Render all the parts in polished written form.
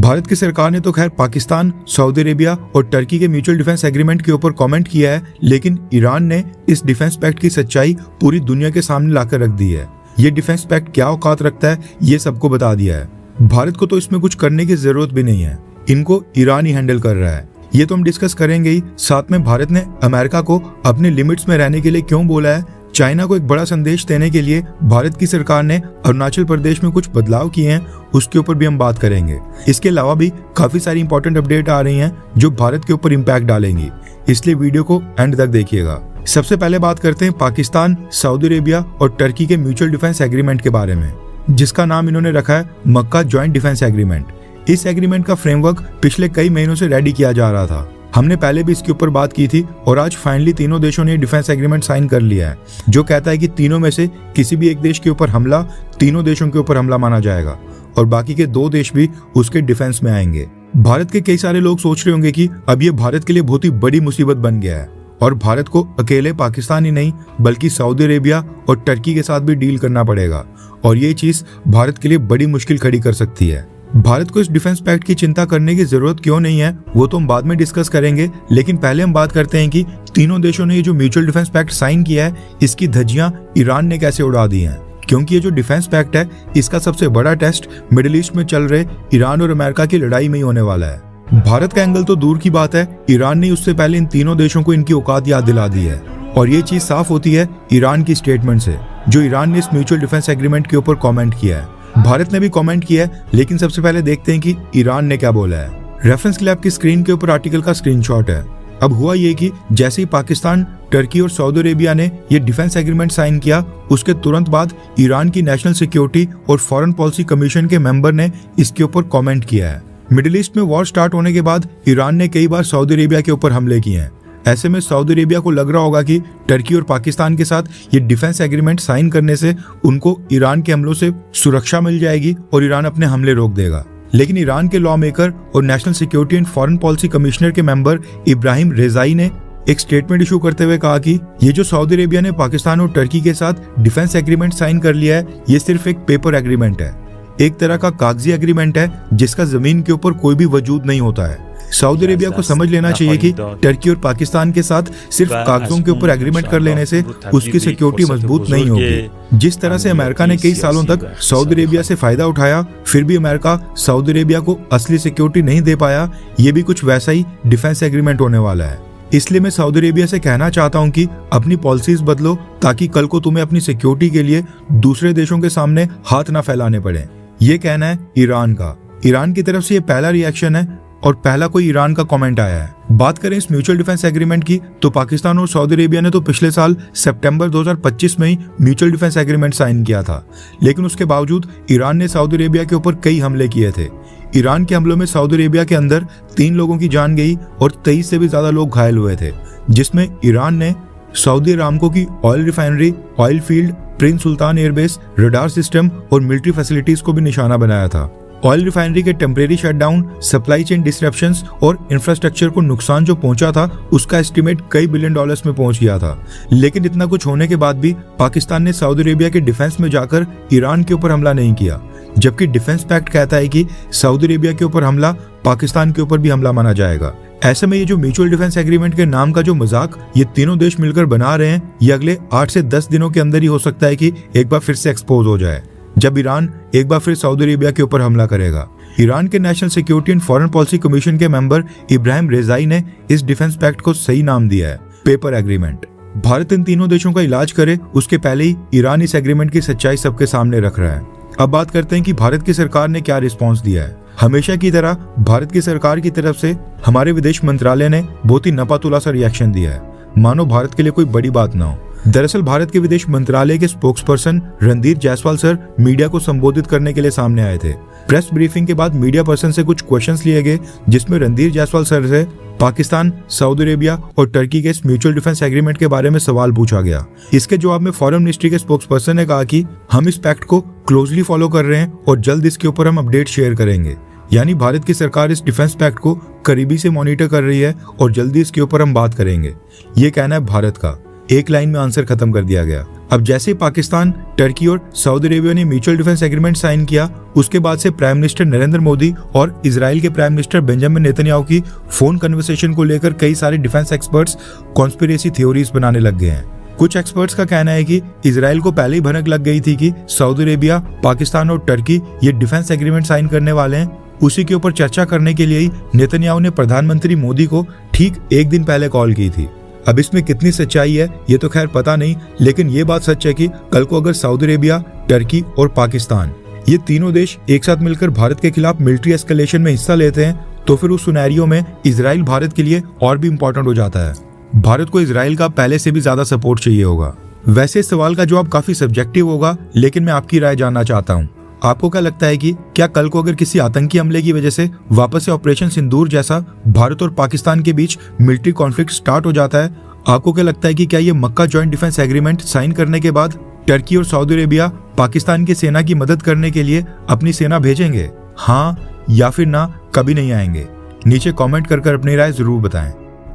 भारत की सरकार ने तो खैर पाकिस्तान, सऊदी अरेबिया और टर्की के म्यूचुअल डिफेंस एग्रीमेंट के ऊपर कमेंट किया है, लेकिन ईरान ने इस डिफेंस पैक्ट की सच्चाई पूरी दुनिया के सामने लाकर रख दी है। ये डिफेंस पैक्ट क्या औकात रखता है ये सबको बता दिया है। भारत को तो इसमें कुछ करने की जरूरत भी नहीं है, इनको ईरान ही हैंडल कर रहा है। ये तो हम डिस्कस करेंगे ही। साथ में भारत ने अमेरिका को अपने लिमिट्स में रहने के लिए क्यों बोला है, चाइना को एक बड़ा संदेश देने के लिए भारत की सरकार ने अरुणाचल प्रदेश में कुछ बदलाव किए हैं, उसके ऊपर भी हम बात करेंगे। इसके अलावा भी काफी सारी इंपॉर्टेंट अपडेट आ रही हैं जो भारत के ऊपर इम्पैक्ट डालेंगी, इसलिए वीडियो को एंड तक देखिएगा। सबसे पहले बात करते हैं पाकिस्तान, सऊदी अरेबिया और टर्की के म्यूचुअल डिफेंस एग्रीमेंट के बारे में, जिसका नाम इन्होंने रखा है मक्का ज्वाइंट डिफेंस एग्रीमेंट। इस एग्रीमेंट का फ्रेमवर्क पिछले कई महीनों से रेडी किया जा रहा था। हमने पहले भी इसके ऊपर बात की थी और आज फाइनली तीनों देशों ने डिफेंस एग्रीमेंट साइन कर लिया है, जो कहता है कि तीनों में से किसी भी एक देश के ऊपर हमला तीनों देशों के ऊपर हमला माना जाएगा और बाकी के 2 देश भी उसके डिफेंस में आएंगे। भारत के कई सारे लोग सोच रहे होंगे कि अब ये भारत के लिए बहुत ही बड़ी मुसीबत बन गया है और भारत को अकेले पाकिस्तान ही नहीं बल्कि सऊदी अरेबिया और टर्की के साथ भी डील करना पड़ेगा और ये चीज भारत के लिए बड़ी मुश्किल खड़ी कर सकती है। भारत को इस डिफेंस पैक्ट की चिंता करने की जरूरत क्यों नहीं है वो तो हम बाद में डिस्कस करेंगे, लेकिन पहले हम बात करते हैं कि तीनों देशों ने ये जो म्यूचुअल डिफेंस पैक्ट साइन किया है इसकी धज्जियां ईरान ने कैसे उड़ा दी हैं। क्योंकि ये जो डिफेंस पैक्ट है इसका सबसे बड़ा टेस्ट मिडिल ईस्ट में चल रहे ईरान और अमेरिका की लड़ाई में ही होने वाला है। भारत का एंगल तो दूर की बात है, ईरान ने उससे पहले इन तीनों देशों को इनकी औकात याद दिला दी है और ये चीज साफ होती है ईरान की स्टेटमेंट से, जो ईरान ने इस म्यूचुअल डिफेंस एग्रीमेंट के ऊपर कमेंट किया है। भारत ने भी कमेंट किया है, लेकिन सबसे पहले देखते हैं कि ईरान ने क्या बोला है। रेफरेंस के लिए आपकी स्क्रीन के ऊपर आर्टिकल का स्क्रीनशॉट है। अब हुआ ये कि जैसे ही पाकिस्तान, टर्की और सऊदी अरेबिया ने ये डिफेंस एग्रीमेंट साइन किया, उसके तुरंत बाद ईरान की नेशनल सिक्योरिटी और फॉरेन पॉलिसी कमीशन के मेंबर ने इसके ऊपर कमेंट किया है। मिडिल ईस्ट में वॉर स्टार्ट होने के बाद ईरान ने कई बार सऊदी अरेबिया के ऊपर हमले किए हैं। ऐसे में सऊदी अरेबिया को लग रहा होगा कि टर्की और पाकिस्तान के साथ ये डिफेंस एग्रीमेंट साइन करने से उनको ईरान के हमलों से सुरक्षा मिल जाएगी और ईरान अपने हमले रोक देगा। लेकिन ईरान के लॉ मेकर और national security and foreign policy commissioner के मेंबर इब्राहिम रेजाई ने एक स्टेटमेंट इशू करते हुए कहा कि ये जो सऊदी अरेबिया ने पाकिस्तान और टर्की के साथ डिफेंस एग्रीमेंट साइन कर लिया है, ये सिर्फ एक पेपर एग्रीमेंट है, एक तरह का कागजी एग्रीमेंट है जिसका जमीन के ऊपर कोई भी वजूद नहीं होता है। सऊदी अरेबिया को समझ लेना चाहिए कि टर्की और पाकिस्तान के साथ सिर्फ कागजों के ऊपर एग्रीमेंट कर लेने से उसकी सिक्योरिटी मजबूत नहीं होगी। जिस तरह से अमेरिका ने कई सालों तक सऊदी अरेबिया से फायदा उठाया, फिर भी अमेरिका सऊदी अरेबिया को असली सिक्योरिटी नहीं दे पाया, ये भी कुछ वैसा ही डिफेंस एग्रीमेंट होने वाला है। इसलिए मैं सऊदी अरेबिया से कहना चाहता हूँ कि अपनी पॉलिसीज बदलो ताकि कल को तुम्हें अपनी सिक्योरिटी के लिए दूसरे देशों के सामने हाथ ना फैलाने पड़े। ये कहना है ईरान का। ईरान की तरफ से ये पहला रिएक्शन है और पहला कोई ईरान का कमेंट आया है। बात करें इस म्यूचुअल डिफेंस एग्रीमेंट की तो पाकिस्तान और सऊदी अरेबिया ने तो पिछले साल सितंबर 2025 में ही म्यूचुअल डिफेंस एग्रीमेंट साइन किया था, लेकिन उसके बावजूद ईरान ने सऊदी अरेबिया के ऊपर कई हमले किए थे। ईरान के हमलों में सऊदी अरेबिया के अंदर 3 लोगों की जान गई और 23 से भी ज्यादा लोग घायल हुए थे, जिसमें ईरान ने सऊदी अरामको की oil refinery, oil field, prince Sultan airbase, radar system और मिलिट्री फैसिलिटीज को भी निशाना बनाया था। ऑयल रिफाइनरी के temporary shutdown, supply chain disruptions और इंफ्रास्ट्रक्चर को नुकसान जो पहुंचा था उसका एस्टीमेट कई बिलियन डॉलर्स में पहुंच गया था। लेकिन इतना कुछ होने के बाद भी पाकिस्तान ने सऊदी अरेबिया के डिफेंस में जाकर ईरान के ऊपर हमला नहीं किया, जबकि डिफेंस पैक्ट कहता है कि सऊदी अरेबिया के ऊपर हमला पाकिस्तान के ऊपर भी हमला माना जाएगा। ऐसे में ये जो म्यूचुअल डिफेंस एग्रीमेंट के नाम का जो मजाक ये तीनों देश मिलकर बना रहे हैं, ये अगले 8 से 10 दिनों के अंदर ही हो सकता है कि एक बार फिर से एक्सपोज हो जाए, जब ईरान एक बार फिर सऊदी अरेबिया के ऊपर हमला करेगा। ईरान के national security and foreign policy commission के मेंबर इब्राहिम रेजाई ने इस डिफेंस पैक्ट को सही नाम दिया है, पेपर एग्रीमेंट। भारत इन तीनों देशों का इलाज करे उसके पहले ही ईरान इस एग्रीमेंट की सच्चाई सबके सामने रख रहा है। अब बात करते हैं कि भारत की सरकार ने क्या रिस्पॉन्स दिया है। हमेशा की तरह भारत की सरकार की तरफ से हमारे विदेश मंत्रालय ने बहुत ही नपातुला सा रिएक्शन दिया है, मानो भारत के लिए कोई बड़ी बात ना हो। दरअसल भारत के विदेश मंत्रालय के spokesperson Randhir Jaiswal sir media को संबोधित करने के लिए सामने आए थे। प्रेस ब्रीफिंग के बाद मीडिया पर्सन से कुछ क्वेश्चंस लिए गए, जिसमें रणधीर जायसवाल सर से पाकिस्तान, सऊदी अरेबिया और टर्की के इस म्यूचुअल डिफेंस एग्रीमेंट के बारे में सवाल पूछा गया। इसके जवाब में फॉरेन मिनिस्ट्री के स्पोक्सपर्सन ने कहा कि हम इस पैक्ट को क्लोजली फॉलो कर रहे हैं और जल्द इसके ऊपर हम अपडेट शेयर करेंगे। यानी भारत की सरकार इस डिफेंस पैक्ट को करीबी से मॉनिटर कर रही है और जल्दी इसके ऊपर हम बात करेंगे, ये कहना है भारत का। एक लाइन में आंसर खत्म कर दिया गया। अब जैसे ही पाकिस्तान, टर्की और सऊदी अरेबिया ने म्यूचुअल डिफेंस एग्रीमेंट साइन किया, उसके बाद से प्राइम मिनिस्टर नरेंद्र मोदी और इजराइल के प्राइम मिनिस्टर बेंजामिन नेतन्याहू की फोन कन्वर्सेशन को लेकर कई सारे डिफेंस एक्सपर्ट्स कॉन्स्पिरेसी थ्योरीज बनाने लग गए हैं। कुछ एक्सपर्ट्स का कहना है कि इजराइल को पहले ही भनक लग गई थी कि सऊदी अरेबिया, पाकिस्तान और टर्की ये डिफेंस एग्रीमेंट साइन करने वाले हैं। उसी के ऊपर चर्चा करने के लिए ही नेतन्याहू ने प्रधानमंत्री मोदी को ठीक एक दिन पहले कॉल की थी। अब इसमें कितनी सच्चाई है ये तो खैर पता नहीं, लेकिन ये बात सच है कि कल को अगर सऊदी अरेबिया, टर्की और पाकिस्तान ये तीनों देश एक साथ मिलकर भारत के खिलाफ मिलिट्री एस्केलेशन में हिस्सा लेते हैं तो फिर उस सिनेरियो में इजराइल भारत के लिए और भी इम्पोर्टेंट हो जाता है। भारत को इजराइल का पहले से भी ज्यादा सपोर्ट चाहिए होगा। वैसे इस सवाल का जवाब काफी सब्जेक्टिव होगा, लेकिन मैं आपकी राय जानना चाहता हूँ। आपको क्या लगता है कि क्या कल को अगर किसी आतंकी हमले की वजह से वापस से ऑपरेशन सिंदूर जैसा भारत और पाकिस्तान के बीच मिलिट्री कॉन्फ्लिक्ट स्टार्ट हो जाता है, आपको क्या लगता है कि क्या ये मक्का जॉइंट डिफेंस एग्रीमेंट साइन करने के बाद टर्की और सऊदी अरेबिया पाकिस्तान की सेना की मदद करने के लिए अपनी सेना भेजेंगे? हाँ या फिर ना, कभी नहीं आएंगे? नीचे कॉमेंट कर अपनी राय जरूर बताएं।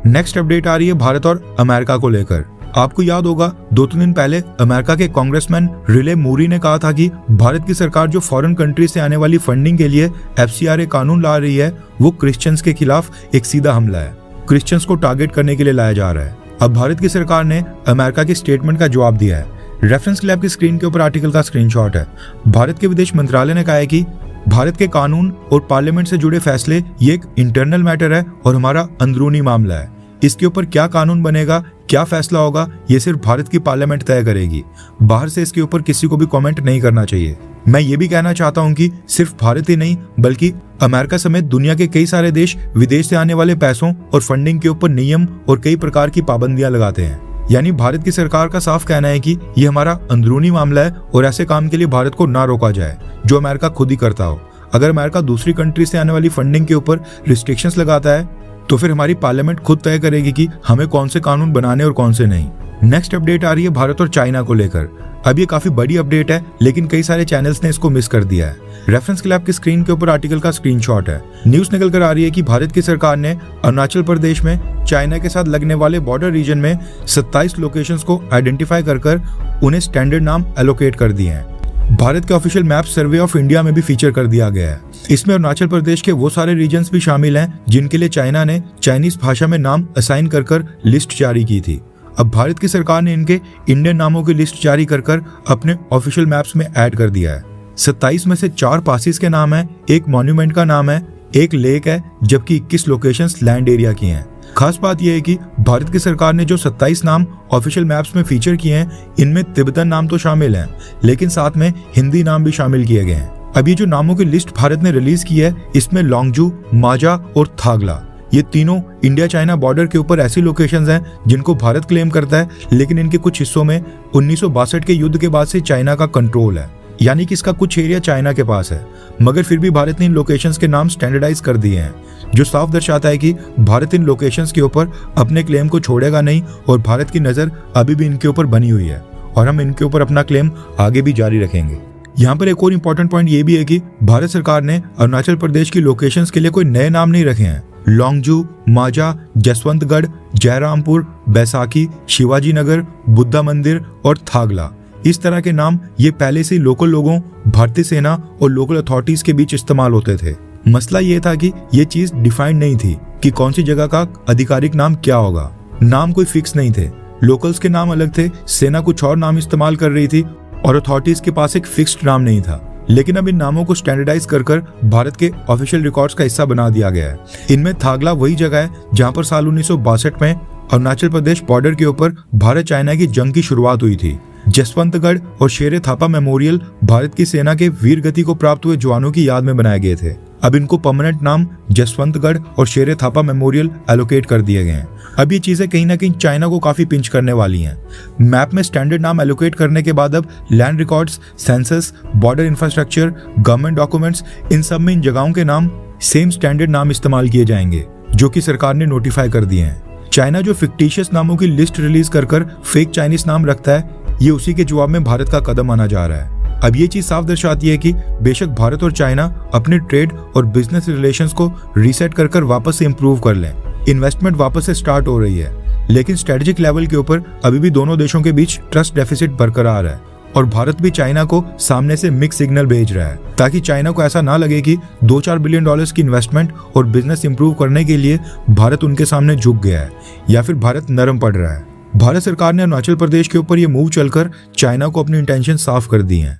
नेक्स्ट अपडेट आ रही है भारत और अमेरिका को लेकर। आपको याद होगा 2-3 दिन पहले अमेरिका के कांग्रेसमैन रिले मूरी ने कहा था कि भारत की सरकार जो फॉरेन कंट्री से आने वाली फंडिंग के लिए FCRA कानून ला रही है वो क्रिश्चियंस के खिलाफ एक सीधा हमला है, क्रिश्चियंस को टारगेट करने के लिए लाया जा रहा है। अब भारत की सरकार ने अमेरिका के स्टेटमेंट का जवाब दिया है। रेफरेंस के लिए आपकी स्क्रीन के ऊपर आर्टिकल का स्क्रीनशॉट है। भारत के विदेश मंत्रालय ने कहा है कि भारत के कानून और पार्लियामेंट से जुड़े फैसले ये एक इंटरनल मैटर है और हमारा अंदरूनी मामला है। इसके ऊपर क्या कानून बनेगा, क्या फैसला होगा, ये सिर्फ भारत की पार्लियामेंट तय करेगी। बाहर से इसके ऊपर किसी को भी कमेंट नहीं करना चाहिए। मैं ये भी कहना चाहता हूँ कि सिर्फ भारत ही नहीं बल्कि अमेरिका समेत दुनिया के कई सारे देश विदेश से आने वाले पैसों और फंडिंग के ऊपर नियम और कई प्रकार की पाबंदियां लगाते हैं। यानी भारत की सरकार का साफ कहना है कि ये हमारा अंदरूनी मामला है और ऐसे काम के लिए भारत को ना रोका जाए जो अमेरिका खुद ही करता हो। अगर अमेरिका दूसरी कंट्री से आने वाली फंडिंग के ऊपर रिस्ट्रिक्शंस लगाता है तो फिर हमारी पार्लियामेंट खुद तय करेगी कि हमें कौन से कानून बनाने और कौन से नहीं। नेक्स्ट अपडेट आ रही है भारत और चाइना को लेकर। अब ये काफी बड़ी अपडेट है, लेकिन कई सारे चैनल्स ने इसको मिस कर दिया है। रेफरेंस के लिए आपकी स्क्रीन के ऊपर आर्टिकल का स्क्रीनशॉट है। न्यूज निकल कर आ रही है कि भारत की सरकार ने अरुणाचल प्रदेश में चाइना के साथ लगने वाले बॉर्डर रीजन में 27 लोकेशंस को आइडेंटिफाई कर उन्हें स्टैंडर्ड नाम एलोकेट कर दिए हैं। भारत के official map survey of India में भी फीचर कर दिया गया है। इसमें अरुणाचल प्रदेश के वो सारे रीजन्स भी शामिल हैं जिनके लिए चाइना ने चाइनीज भाषा में नाम असाइन कर लिस्ट जारी की थी। अब भारत की सरकार ने इनके इंडियन नामों की लिस्ट जारी कर अपने ऑफिशियल मैप्स में ऐड कर दिया है। 27 में से 4 पासिस के नाम है, एक मॉन्यूमेंट का नाम है, एक लेक है, जबकि 21 लोकेशंस लैंड एरिया की हैं। खास बात यह है कि भारत की सरकार ने जो 27 नाम ऑफिशियल मैप्स में फीचर किए हैं, इनमें तिब्बतन नाम तो शामिल हैं, लेकिन साथ में हिंदी नाम भी शामिल किए गए हैं। अब ये जो नामों की लिस्ट भारत ने रिलीज की है, इसमें लोंगजू, माजा और थागला, ये तीनों इंडिया चाइना बॉर्डर के ऊपर ऐसी लोकेशंस हैं जिनको भारत क्लेम करता है, लेकिन इनके कुछ हिस्सों में 1962 के युद्ध के बाद से चाइना का कंट्रोल है। यानी कि इसका कुछ एरिया चाइना के पास है, मगर फिर भी भारत ने इन लोकेशंस के नाम स्टैंडर्डाइज कर दिए हैं, जो साफ दर्शाता है कि भारत इन लोकेशंस के ऊपर अपने क्लेम को छोड़ेगा नहीं और भारत की नजर अभी भी इनके ऊपर बनी हुई है और हम इनके ऊपर अपना क्लेम आगे भी जारी रखेंगे। यहाँ पर एक और इम्पोर्टेंट पॉइंट ये भी है कि भारत सरकार ने अरुणाचल प्रदेश की लोकेशंस के लिए कोई नए नाम नहीं रखे हैं। लोंगजू, माजा, जसवंतगढ़, जयरामपुर, बैसाखी, शिवाजी नगर, बुद्धा मंदिर और थागला, इस तरह के नाम ये पहले से लोकल लोगों, भारतीय सेना और लोकल अथॉरिटीज के बीच इस्तेमाल होते थे। मसला ये था कि ये चीज डिफाइंड नहीं थी कि कौन सी जगह का आधिकारिक नाम क्या होगा। नाम कोई फिक्स नहीं थे, लोकल्स के नाम अलग थे, सेना कुछ और नाम इस्तेमाल कर रही थी और अथॉरिटीज के पास एक फिक्स्ड नाम नहीं था। लेकिन अब इन नामों को स्टैंडर्डाइज कर भारत के ऑफिशियल रिकॉर्ड्स का हिस्सा बना दिया गया है। इनमें थागला वही जगह है जहां पर साल 1962 में अरुणाचल प्रदेश बॉर्डर के ऊपर भारत चाइना की जंग की शुरुआत हुई थी। जसवंतगढ़ और शेरे थापा मेमोरियल भारत की सेना के वीर गति को प्राप्त हुए जवानों की याद में बनाए गए थे। अब इनको परमानेंट नाम जसवंतगढ़ और शेरे थापा मेमोरियल एलोकेट कर दिए गए हैं। अब ये चीजें कहीं ना कहीं चाइना को काफी पिंच करने वाली हैं। मैप में स्टैंडर्ड नाम एलोकेट करने के बाद अब land records, census, border infrastructure, government documents, इन सब में इन जगहों के नाम सेम स्टैंडर्ड नाम इस्तेमाल किए जाएंगे, जो कि सरकार ने नोटिफाई कर दिए हैं। चाइना जो फिक्टिशियस नामों की लिस्ट रिलीज कर फेक चाइनीज नाम रखता है, ये उसी के जवाब में भारत का कदम माना जा रहा है। अब ये चीज साफ दर्शाती है कि बेशक भारत और चाइना अपने ट्रेड और बिजनेस रिलेशंस को रीसेट कर वापस से इंप्रूव कर लें, इन्वेस्टमेंट वापस से स्टार्ट हो रही है, लेकिन स्ट्रेटेजिक लेवल के ऊपर अभी भी दोनों देशों के बीच ट्रस्ट डेफिसिट बरकरार है और भारत भी चाइना को सामने से मिक्स सिग्नल भेज रहा है ताकि चाइना को ऐसा ना लगे कि 2-4 बिलियन डॉलर्स की इन्वेस्टमेंट और बिजनेस इंप्रूव करने के लिए भारत उनके सामने झुक गया है या फिर भारत नरम पड़ रहा है। भारत सरकार ने अरुणाचल प्रदेश के ऊपर ये मूव चलकर चाइना को अपनी इंटेंशन साफ कर दी है।